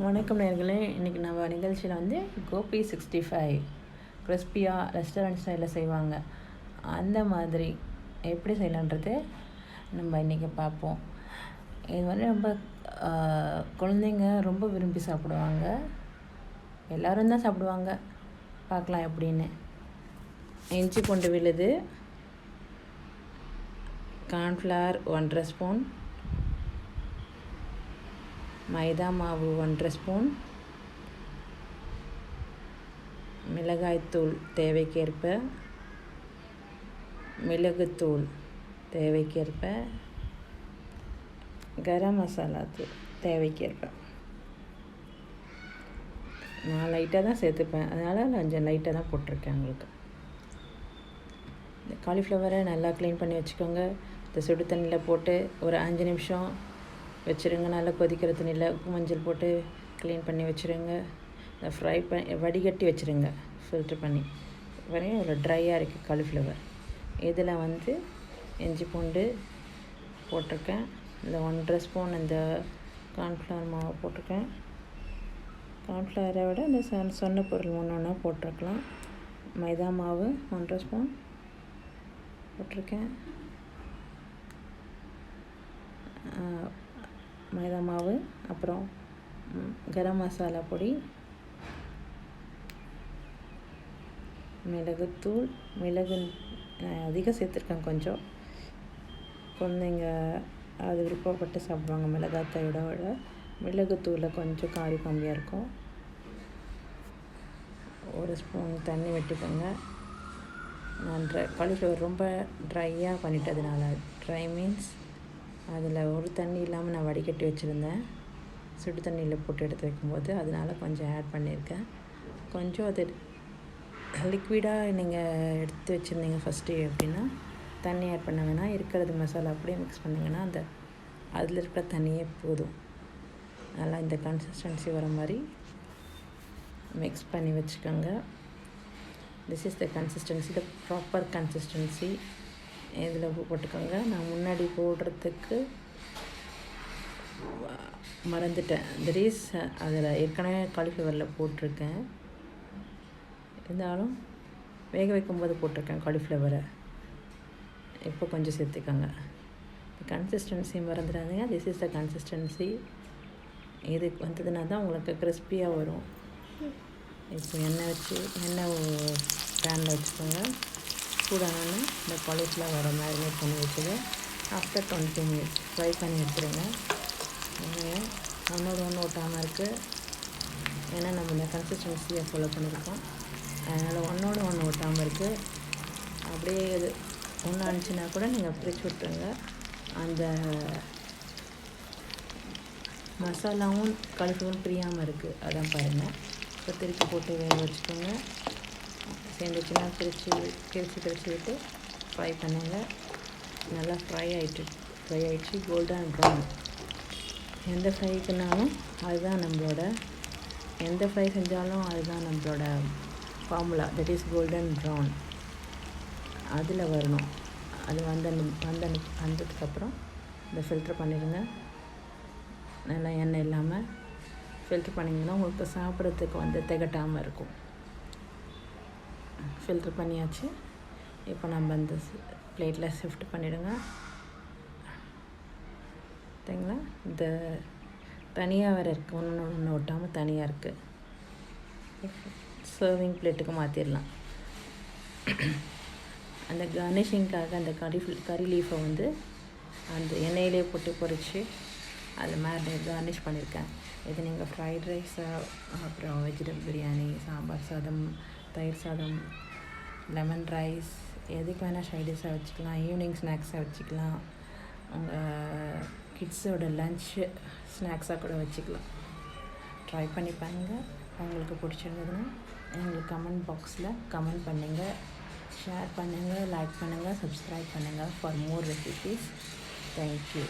வணக்கம் நேயர்களே. இன்றைக்கி நம்ம நிகழ்ச்சியில் வந்து கோபி 65 கிறிஸ்பியாக ரெஸ்டாரண்ட் ஸ்டைலில் செய்வாங்க. அந்த மாதிரி எப்படி செய்யலான்றது நம்ம இன்றைக்கி பார்ப்போம். இது வந்து ரொம்ப குழந்தைங்க ரொம்ப விரும்பி சாப்பிடுவாங்க. எல்லோரும் தான் சாப்பிடுவாங்க. பார்க்கலாம் எப்படின்னு. இஞ்சி பூண்டு விழுது, கார்ன்ஃப்ளவர் 1½ ஸ்பூன், மைதா மாவு 1½ ஸ்பூன், மிளகாய்த்தூள் தேவைக்கேற்ப, மிளகுத்தூள் தேவைக்கேற்ப, கரம் மசாலா தூள் தேவைக்கேற்ப. நான் லைட்டாக தான் சேர்த்துப்பேன், அதனால் கொஞ்சம் லைட்டாக தான் போட்டிருக்கேன். உங்களுக்கு இந்த காலிஃப்ளவரை நல்லா க்ளீன் பண்ணி வச்சுக்கோங்க. இந்த சுடு தண்ணியில் போட்டு ஒரு 5 நிமிஷம் வச்சுருங்க. நல்லா கொதிக்கிற தண்ணியில் உப்பு மஞ்சள் போட்டு க்ளீன் பண்ணி வச்சுருங்க. ஃப்ரை பண்ணி வடிகட்டி வச்சுருங்க, ஃபில்ட்ரு பண்ணி. வரையும் ஒரு ட்ரையாக இருக்குது காலிஃப்ளவர். இதில் வந்து இஞ்சி பூண்டு போட்டிருக்கேன். இந்த 1½ ஸ்பூன் இந்த கார்ன்ஃப்ளவர் மாவு போட்டிருக்கேன். கார்ன்ஃப்ளவரை விட இந்த சொன்ன பொருள் ஒன்றா போட்டிருக்கலாம். மைதா மாவு 1½ ஸ்பூன் போட்டிருக்கேன். மைதா மாவு, அப்புறம் கரம் மசாலா பொடி, மிளகுத்தூள். மிளகு அதிகம் சேர்த்துருக்கேன் கொஞ்சம். குழந்தைங்க அது விருப்பப்பட்டு சாப்பிடுவாங்க. மிளகாத்தூளை விட மிளகுத்தூளில் கொஞ்சம் காரி கம்மியாக இருக்கும். 1 ஸ்பூன் தண்ணி விட்டுக்கோங்க. நான் காலிஃப்ளவர் ரொம்ப ட்ரையாக பண்ணிட்டதுனால, ட்ரை மீன்ஸ் அதில் ஒரு தண்ணி இல்லாமல் நான் வடிகட்டி வச்சுருந்தேன். சுடு தண்ணியில் போட்டு எடுத்து வைக்கும்போது அதனால் கொஞ்சம் ஆட் பண்ணியிருக்கேன். கொஞ்சம் அது லிக்விடாக நீங்கள் எடுத்து வச்சுருந்தீங்க ஃபஸ்ட்டு அப்படின்னா தண்ணி ஆட் பண்ண வேணாம். இருக்கிறது மசாலா அப்படியே மிக்ஸ் பண்ணிங்கன்னா அந்த அதில் இருக்கிற தண்ணியே போதும். நல்லா இந்த கன்சிஸ்டன்சி வர மாதிரி மிக்ஸ் பண்ணி வச்சுக்கோங்க. This is the consistency, the proper consistency. இதில் உப்பு போட்டுக்கோங்க. நான் முன்னாடி போடுறதுக்கு மறந்துட்டேன். தட் அதில் ஏற்கனவே காலிஃப்ளவரில் போட்டிருக்கேன். இருந்தாலும் வேக வைக்கும்போது போட்டிருக்கேன் காலிஃப்ளவரை. இப்போ கொஞ்சம் சேர்த்துக்கோங்க. கன்சிஸ்டன்சி மறந்துடாதீங்க. This is the consistency. இது வந்ததுனா தான் உங்களுக்கு கிறிஸ்பியாக வரும். இப்போ எண்ணெய் பேனில் வச்சுக்கோங்க. சூடானோன்னு இந்த காலிஃப்ளவரை மேரினேட் பண்ணி வச்சுங்க. ஆஃப்டர் 20 மினிட்ஸ் ஃப்ரை பண்ணி எடுத்துருங்க. ஒன்றோடு ஒன்று ஒட்டாமல் இருக்குது. ஏன்னா நம்ம இந்த கன்சிஸ்டன்சியை ஃபாலோ பண்ணியிருக்கோம். அதனால் ஒன்றோடு ஒன்று ஒட்டாமல் இருக்குது. அப்படியே இது ஒன்று அனுச்சுன்னா கூட நீங்கள் பிரித்து விட்டுருங்க. அந்த மசாலாவும் காலிஃப்ளவரும் பிரியாமல் இருக்குது. அதான் பாருங்கள். இப்போ திருப்பி போட்டு வேக வச்சுக்கோங்க. சேர்ந்துச்சுன்னா பிரித்து விட்டு ஃப்ரை பண்ணுங்க. நல்லா ஃப்ரை ஆகிடுச்சு. Golden brown. எந்த ஃப்ரைக்குனாலும் அதுதான் நம்மளோட, எந்த ஃப்ரை செஞ்சாலும் அதுதான் நம்மளோட formula. That is golden brown. அதில் வரணும். அது வந்ததுக்கப்புறம் இதை ஃபில்ட்ரு பண்ணிடுங்க. நல்லா எண்ணெய் இல்லாமல் ஃபில்ட்ரு பண்ணிங்கன்னா உங்களுக்கு சாப்பிட்றதுக்கு வந்து திகட்டாமல் இருக்கும். ஃபில்ட்ரு பண்ணியாச்சு. இப்போ நம்ம இந்த பிளேட்டில் ஷிஃப்ட் பண்ணிவிடுங்க. சரிங்களா? இந்த தனியாக வேறு இருக்குது. ஒன்று ஒட்டாமல் தனியாக இருக்குது. சர்விங் பிளேட்டுக்கு மாற்றிடலாம். அந்த கார்னிஷிங்காக அந்த கறி லீஃபை வந்து அந்த எண்ணெயிலே போட்டு பொரித்து அதில் மேரினேட் கார்னிஷ் பண்ணியிருக்கேன். இது நீங்கள் ஃப்ரைட் ரைஸ், அப்புறம் வெஜிடபிள் பிரியாணி, சாம்பார் சாதம், தயிர் சாதம், லெமன் ரைஸ், எதுக்கு வேணால் சைடிஷாக வச்சுக்கலாம். ஈவினிங் ஸ்நாக்ஸாக வச்சுக்கலாம். உங்கள் கிட்ஸோட லன்ச்சு ஸ்நாக்ஸாக கூட வச்சுக்கலாம். ட்ரை பண்ணி பாருங்கள். உங்களுக்கு பிடிச்சிருந்ததுன்னா எங்களுக்கு கமெண்ட் பாக்ஸில் கமெண்ட் பண்ணுங்கள், ஷேர் பண்ணுங்கள், லைக் பண்ணுங்கள், சப்ஸ்கிரைப் பண்ணுங்கள் ஃபார் மோர் ரெசிபீஸ். தேங்க்யூ.